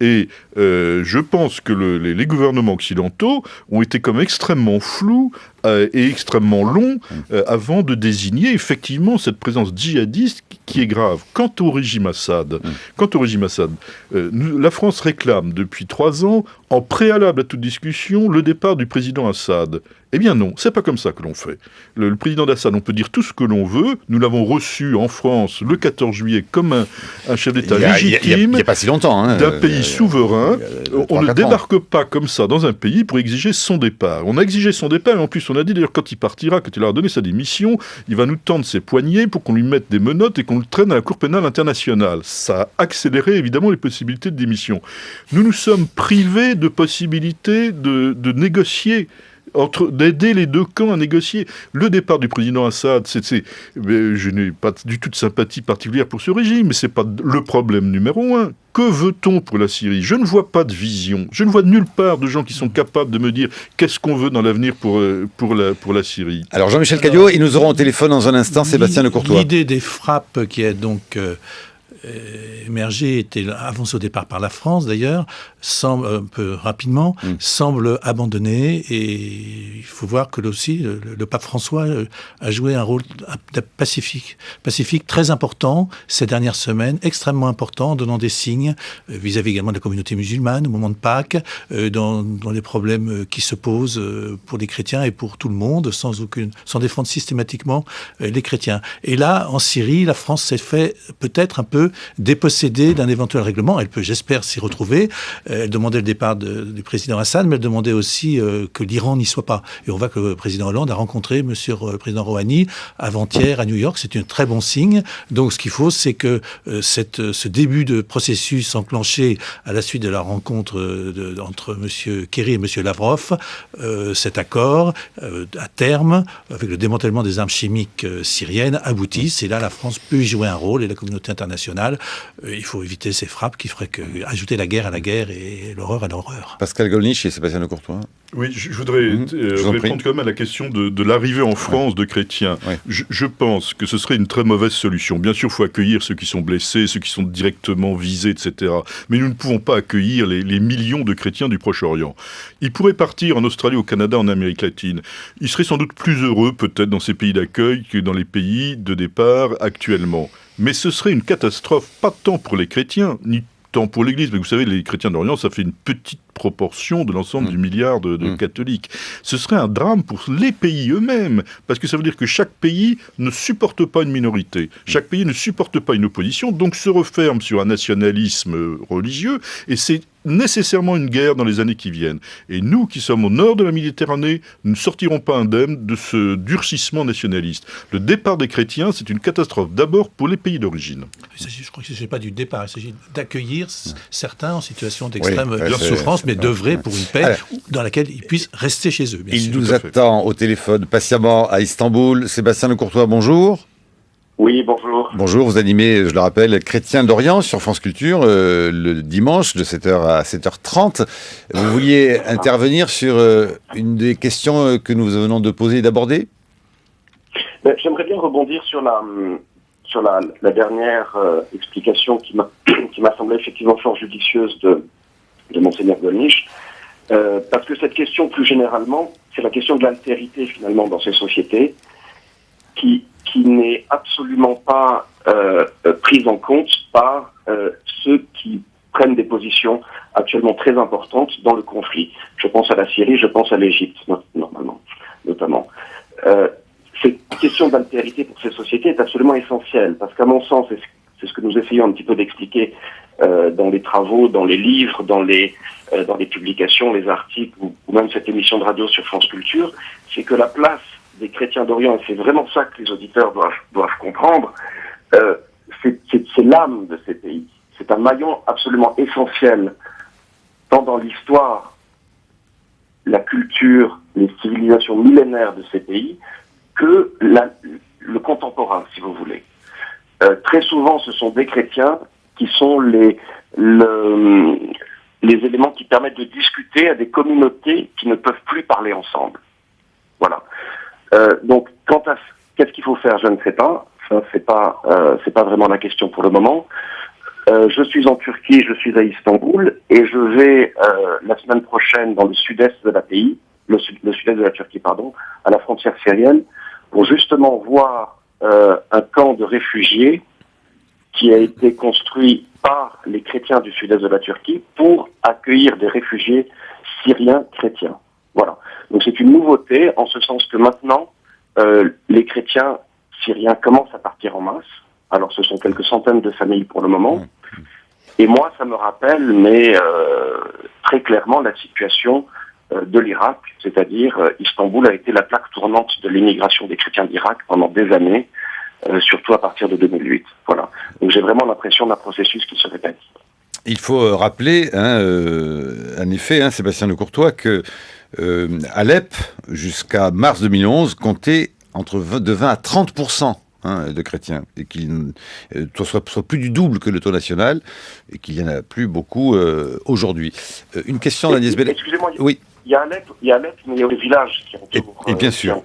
Et je pense que les gouvernements occidentaux ont été comme extrêmement flous et extrêmement longs avant de désigner effectivement cette présence djihadiste qui est grave. Quant au régime Assad, la France réclame depuis 3 ans, en préalable à toute discussion, le départ du président Assad. Eh bien non, c'est pas comme ça que l'on fait. Le président d'Assad, on peut dire tout ce que l'on veut. Nous l'avons reçu en France le 14 juillet comme un chef d'État légitime. Il n'y a pas si longtemps. D'un pays souverain. On ne débarque pas comme ça dans un pays pour exiger son départ. On a exigé son départ et en plus on a dit d'ailleurs quand il partira, quand il aura donné sa démission, il va nous tendre ses poignets pour qu'on lui mette des menottes et qu'on le traîne à la Cour pénale internationale. Ça a accéléré évidemment les possibilités de démission. Nous nous sommes privés de possibilités de négocier, d'aider les deux camps à négocier. Le départ du président Assad, je n'ai pas du tout de sympathie particulière pour ce régime, mais ce n'est pas le problème numéro 1. Que veut-on pour la Syrie ? Je ne vois pas de vision. Je ne vois nulle part de gens qui sont capables de me dire qu'est-ce qu'on veut dans l'avenir pour la Syrie. Alors Jean-Michel Cadio, et nous aurons au téléphone dans un instant Sébastien Lecourtois. L'idée des frappes qui est donc émergée, était avancée au départ par la France d'ailleurs, semble un peu rapidement, semble abandonnée, et il faut voir que là aussi le pape François a joué un rôle pacifique très important ces dernières semaines, extrêmement important, en donnant des signes vis-à-vis également de la communauté musulmane au moment de Pâques, dans les problèmes qui se posent pour les chrétiens et pour tout le monde, sans défendre systématiquement les chrétiens. Et là, en Syrie, la France s'est fait peut-être un peu dépossédée d'un éventuel règlement. Elle peut, j'espère, s'y retrouver. Elle demandait le départ du président Assad, mais elle demandait aussi que l'Iran n'y soit pas. Et on voit que le président Hollande a rencontré le président Rouhani avant-hier à New York. C'est un très bon signe. Donc ce qu'il faut, c'est que ce début de processus enclenché à la suite de la rencontre entre M. Kerry et M. Lavrov, cet accord, à terme, avec le démantèlement des armes chimiques syriennes, aboutisse. Et là, la France peut y jouer un rôle, et la communauté internationale internationale, il faut éviter ces frappes qui feraient ajouter la guerre à la guerre et l'horreur à l'horreur. Pascal Gollnisch et Sébastien Lecourtois. Oui, je voudrais répondre quand même à la question de l'arrivée en France de chrétiens. Ouais. Je pense que ce serait une très mauvaise solution. Bien sûr, il faut accueillir ceux qui sont blessés, ceux qui sont directement visés, etc. Mais nous ne pouvons pas accueillir les millions de chrétiens du Proche-Orient. Ils pourraient partir en Australie, au Canada, en Amérique latine. Ils seraient sans doute plus heureux, peut-être, dans ces pays d'accueil que dans les pays de départ actuellement. Mais ce serait une catastrophe, pas tant pour les chrétiens, ni tant pour l'Église. Mais vous savez, les chrétiens d'Orient, ça fait une petite proportion de l'ensemble du milliard de catholiques. Ce serait un drame pour les pays eux-mêmes, parce que ça veut dire que chaque pays ne supporte pas une minorité, chaque pays ne supporte pas une opposition, donc se referme sur un nationalisme religieux, et c'est nécessairement une guerre dans les années qui viennent. Et nous, qui sommes au nord de la Méditerranée, nous ne sortirons pas indemnes de ce durcissement nationaliste. Le départ des chrétiens, c'est une catastrophe d'abord pour les pays d'origine. Je crois qu'il ne s'agit pas du départ, il s'agit d'accueillir certains en situation d'extrême souffrance, mais d'œuvrer pour une paix dans laquelle ils puissent rester chez eux. Il nous attend au téléphone patiemment à Istanbul. Sébastien Lecourtois, bonjour. Oui, bonjour. Bonjour, vous animez, je le rappelle, Chrétiens d'Orient sur France Culture, le dimanche de 7h à 7h30. Vous vouliez intervenir sur une des questions que nous venons de poser et d'aborder ? J'aimerais bien rebondir sur la dernière explication qui m'a semblé effectivement fort judicieuse de Monseigneur Gollnisch, parce que cette question, plus généralement, c'est la question de l'altérité, finalement, dans ces sociétés, qui n'est absolument pas prise en compte par ceux qui prennent des positions actuellement très importantes dans le conflit. Je pense à la Syrie, je pense à l'Égypte, notamment. Cette question d'altérité pour ces sociétés est absolument essentielle, parce qu'à mon sens, c'est ce que nous essayons un petit peu d'expliquer dans les travaux, dans les livres, dans les publications, les articles, ou même cette émission de radio sur France Culture, c'est que la place des chrétiens d'Orient, et c'est vraiment ça que les auditeurs doivent comprendre, c'est l'âme de ces pays. C'est un maillon absolument essentiel, tant dans l'histoire, la culture, les civilisations millénaires de ces pays, que le contemporain, si vous voulez. Très souvent, ce sont des chrétiens qui sont les éléments qui permettent de discuter à des communautés qui ne peuvent plus parler ensemble. Voilà. Donc, quant à qu'est-ce qu'il faut faire, je ne sais pas. Ça, c'est pas vraiment la question pour le moment. Je suis en Turquie, je suis à Istanbul, et je vais la semaine prochaine dans le sud-est de le sud-est de la Turquie, à la frontière syrienne, pour justement voir un camp de réfugiés qui a été construit par les chrétiens du sud-est de la Turquie pour accueillir des réfugiés syriens chrétiens. Voilà. Donc c'est une nouveauté en ce sens que maintenant, les chrétiens syriens commencent à partir en masse. Alors ce sont quelques centaines de familles pour le moment. Et moi, ça me rappelle, mais très clairement, la situation de l'Irak, c'est-à-dire Istanbul a été la plaque tournante de l'immigration des chrétiens d'Irak pendant des années, surtout à partir de 2008. Voilà. Donc j'ai vraiment l'impression d'un processus qui se répète. Il faut rappeler, en effet, Sébastien Lecourtois, que Alep, jusqu'à mars 2011, comptait de 20 à 30% de chrétiens, et qu'il soit plus du double que le taux national, et qu'il n'y en a plus beaucoup aujourd'hui. Une question d'Agnès Bellet. Excusez-moi, oui. Il y a Alep, mais il y a les villages qui entourent, et bien sûr.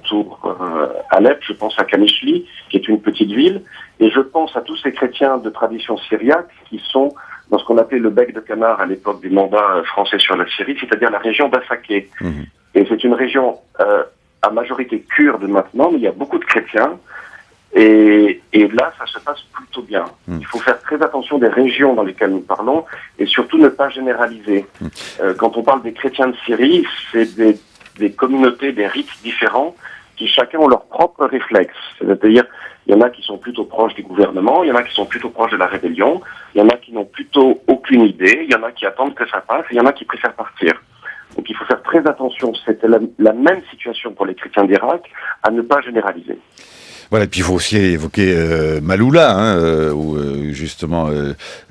Alep. Je pense à Kamishli, qui est une petite ville, et je pense à tous ces chrétiens de tradition syriaque qui sont dans ce qu'on appelait le bec de canard à l'époque du mandat français sur la Syrie, c'est-à-dire la région d'Assaké. Et c'est une région à majorité kurde maintenant, mais il y a beaucoup de chrétiens. Et là, ça se passe plutôt bien. Il faut faire très attention des régions dans lesquelles nous parlons et surtout ne pas généraliser. Quand on parle des chrétiens de Syrie, c'est des communautés, des rites différents qui chacun ont leurs propres réflexes. C'est-à-dire, il y en a qui sont plutôt proches du gouvernement, il y en a qui sont plutôt proches de la rébellion, il y en a qui n'ont plutôt aucune idée, il y en a qui attendent que ça passe et il y en a qui préfèrent partir. Donc il faut faire très attention, c'était la même situation pour les chrétiens d'Irak, à ne pas généraliser. Voilà, et puis il faut aussi évoquer Maaloula, où justement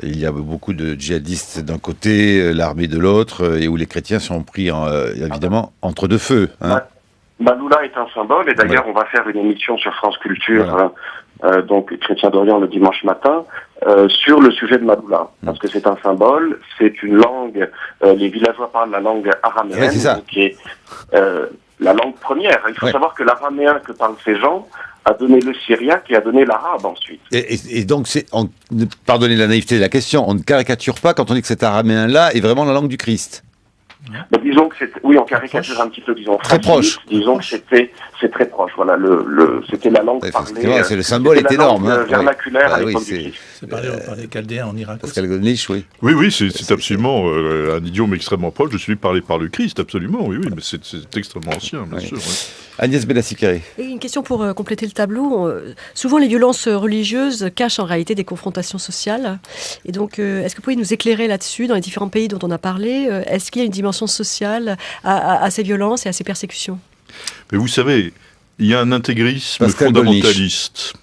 il y a beaucoup de djihadistes d'un côté, l'armée de l'autre, et où les chrétiens sont pris évidemment entre deux feux. Maloula est un symbole, et d'ailleurs on va faire une émission sur France Culture, donc Chrétiens d'Orient le dimanche matin, sur le sujet de Maloula, parce que c'est un symbole, c'est une langue, les villageois parlent la langue araméenne, qui est la langue première. Il faut savoir que l'araméen que parlent ces gens a donné le syriaque et a donné l'arabe ensuite. Et donc, pardonnez la naïveté de la question, on ne caricature pas quand on dit que cet araméen-là est vraiment la langue du Christ. Mais disons que on caricature un petit peu, disons très proche. Disons que c'est très proche. Voilà, c'était la langue parlée. Le symbole est énorme. Vernaculaire à l'époque du Christ. C'est parlé par les Chaldéens en Irak. Pascal Gollnisch, oui. Oui, c'est absolument un idiome extrêmement proche de celui parlé par le Christ, absolument, oui, mais c'est extrêmement ancien, bien sûr. Oui. Agnès Benassi-Carré. Et une question pour compléter le tableau. Souvent, les violences religieuses cachent en réalité des confrontations sociales. Et donc, est-ce que vous pouvez nous éclairer là-dessus, dans les différents pays dont on a parlé? Est-ce qu'il y a une dimension sociale à ces violences et à ces persécutions? Mais vous savez, il y a un intégrisme fondamentaliste.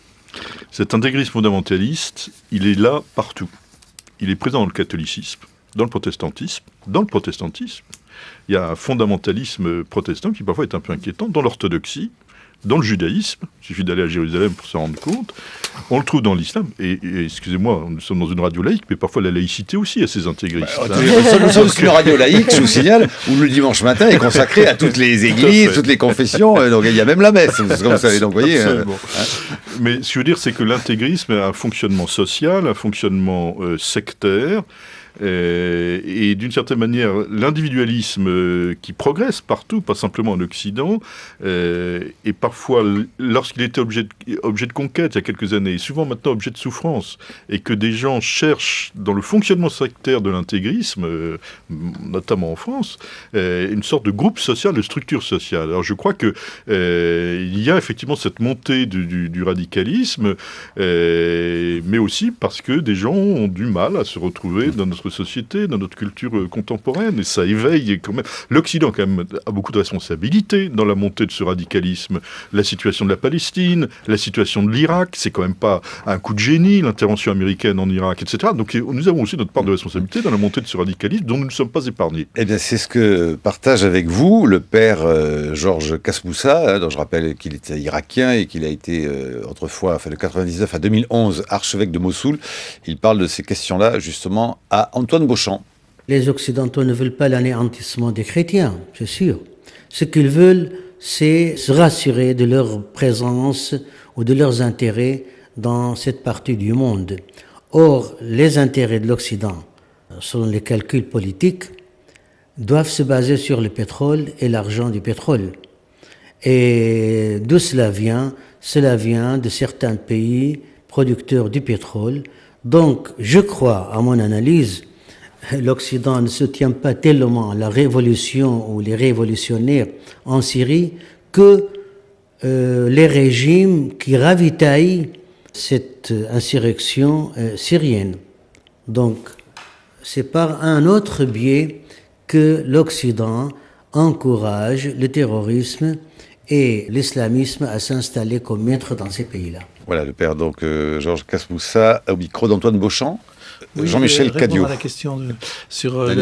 Cet intégrisme fondamentaliste, il est là partout. Il est présent dans le catholicisme, dans le protestantisme. Il y a un fondamentalisme protestant qui parfois est un peu inquiétant, dans l'orthodoxie, dans le judaïsme, il suffit d'aller à Jérusalem pour s'en rendre compte, on le trouve dans l'islam, et excusez-moi, nous sommes dans une radio laïque, mais parfois la laïcité aussi a ses intégristes. Nous sommes une radio laïque, je vous signale, où le dimanche matin est consacré à toutes les églises, toutes les confessions, donc il y a même la messe, comme vous savez, donc vous voyez. Mais ce que je veux dire, c'est que l'intégrisme a un fonctionnement social, un fonctionnement sectaire, et d'une certaine manière, l'individualisme qui progresse partout, pas simplement en Occident, et parfois, lorsqu'il était objet de conquête il y a quelques années, et souvent maintenant objet de souffrance, et que des gens cherchent, dans le fonctionnement sectaire de l'intégrisme, notamment en France, une sorte de groupe social, de structure sociale. Alors je crois que il y a effectivement cette montée du radicalisme, mais aussi parce que des gens ont du mal à se retrouver dans notre société, dans notre culture contemporaine, et ça éveille quand même. L'Occident quand même a beaucoup de responsabilités dans la montée de ce radicalisme. La situation de la Palestine, la situation de l'Irak, c'est quand même pas un coup de génie, l'intervention américaine en Irak, etc. Donc nous avons aussi notre part de responsabilité dans la montée de ce radicalisme dont nous ne sommes pas épargnés. Eh bien, c'est ce que partage avec vous le père Georges Kasmoussa, dont je rappelle qu'il était irakien et qu'il a été autrefois, de 99 à 2011, archevêque de Mossoul. Il parle de ces questions-là, justement, à Antoine Beauchamp. Les Occidentaux ne veulent pas l'anéantissement des chrétiens, c'est sûr. Ce qu'ils veulent, c'est se rassurer de leur présence ou de leurs intérêts dans cette partie du monde. Or, les intérêts de l'Occident, selon les calculs politiques, doivent se baser sur le pétrole et l'argent du pétrole. Et d'où cela vient? Cela vient de certains pays producteurs du pétrole. Donc, je crois, à mon analyse, l'Occident ne soutient pas tellement la révolution ou les révolutionnaires en Syrie que les régimes qui ravitaillent cette insurrection syrienne. Donc, c'est par un autre biais que l'Occident encourage le terrorisme et l'islamisme à s'installer comme maître dans ces pays-là. Voilà, le père donc Georges Kasmoussa au micro d'Antoine Beauchamp. Oui, Jean-Michel Cadiot. À la question sur la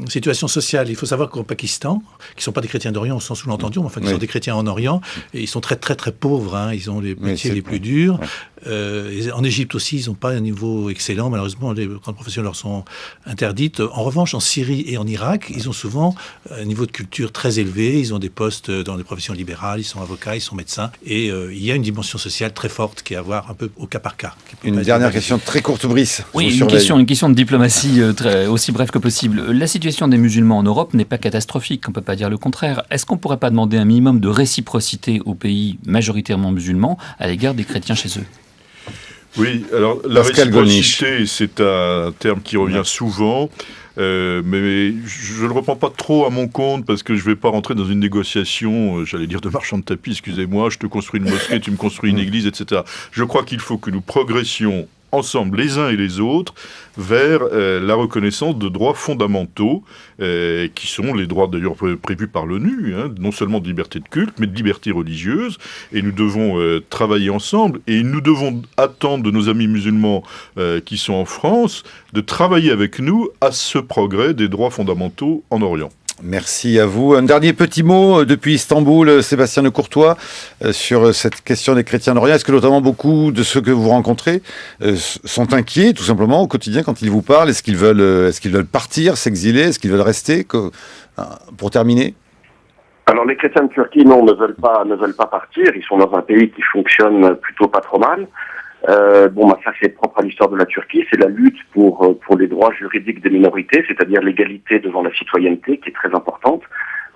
situation sociale. Il faut savoir qu'au Pakistan, qui ne sont pas des chrétiens d'Orient au sens sous-entendu, mais enfin qui sont des chrétiens en Orient, et ils sont très très très pauvres, hein, ils ont les métiers les plus durs. En Égypte aussi, ils n'ont pas un niveau excellent, malheureusement les grandes professions leur sont interdites. En revanche, en Syrie et en Irak, ils ont souvent un niveau de culture très élevé, ils ont des postes dans les professions libérales, ils sont avocats, ils sont médecins, et il y a une dimension sociale très forte qui est à voir un peu au cas par cas. Une dernière question très courte, Brice. Oui, une question de diplomatie aussi brève que possible. La situation des musulmans en Europe n'est pas catastrophique, on ne peut pas dire le contraire. Est-ce qu'on ne pourrait pas demander un minimum de réciprocité aux pays majoritairement musulmans à l'égard des chrétiens chez eux? Oui, alors la réciprocité, c'est un terme qui revient souvent. Mais je ne le reprends pas trop à mon compte parce que je ne vais pas rentrer dans une négociation, j'allais dire de marchand de tapis, excusez-moi, je te construis une mosquée, tu me construis une église, etc. Je crois qu'il faut que nous progressions ensemble, les uns et les autres, vers la reconnaissance de droits fondamentaux, qui sont les droits d'ailleurs prévus par l'ONU, hein, non seulement de liberté de culte, mais de liberté religieuse, et nous devons travailler ensemble, et nous devons attendre de nos amis musulmans qui sont en France, de travailler avec nous à ce progrès des droits fondamentaux en Orient. Merci à vous. Un dernier petit mot depuis Istanbul, Sébastien de Courtois, sur cette question des chrétiens d'Orient. Est-ce que notamment beaucoup de ceux que vous rencontrez sont inquiets, tout simplement, au quotidien, quand ils vous parlent? Est-ce qu'ils veulent partir, s'exiler? Est-ce qu'ils veulent rester? Pour terminer. Alors les chrétiens de Turquie, non, ne veulent pas partir. Ils sont dans un pays qui fonctionne plutôt pas trop mal. Ça c'est propre à l'histoire de la Turquie, c'est la lutte pour les droits juridiques des minorités, c'est-à-dire l'égalité devant la citoyenneté, qui est très importante.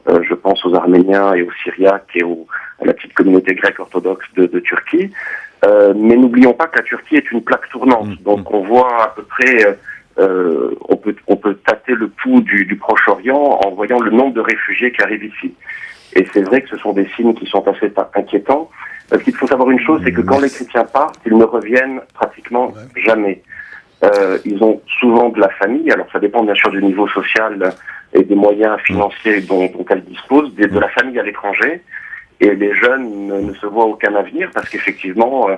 Je pense aux Arméniens et aux Syriaques et à la petite communauté grecque orthodoxe de Turquie. Mais n'oublions pas que la Turquie est une plaque tournante. Donc on voit à peu près, on peut tâter le pouls du Proche-Orient en voyant le nombre de réfugiés qui arrivent ici. Et c'est vrai que ce sont des signes qui sont assez inquiétants. Parce qu'il faut savoir une chose, c'est que quand les chrétiens partent, ils ne reviennent pratiquement jamais. Ils ont souvent de la famille, alors ça dépend bien sûr du niveau social et des moyens financiers dont elles disposent, de la famille à l'étranger, et les jeunes ne se voient aucun avenir parce qu'effectivement,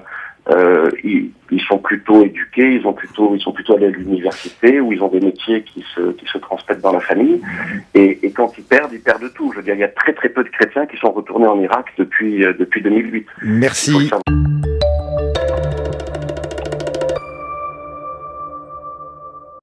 ils sont plutôt éduqués, ils sont plutôt allés à l'université, où ils ont des métiers qui se transmettent dans la famille, et quand ils perdent tout. Je veux dire, il y a très très peu de chrétiens qui sont retournés en Irak depuis 2008. Merci.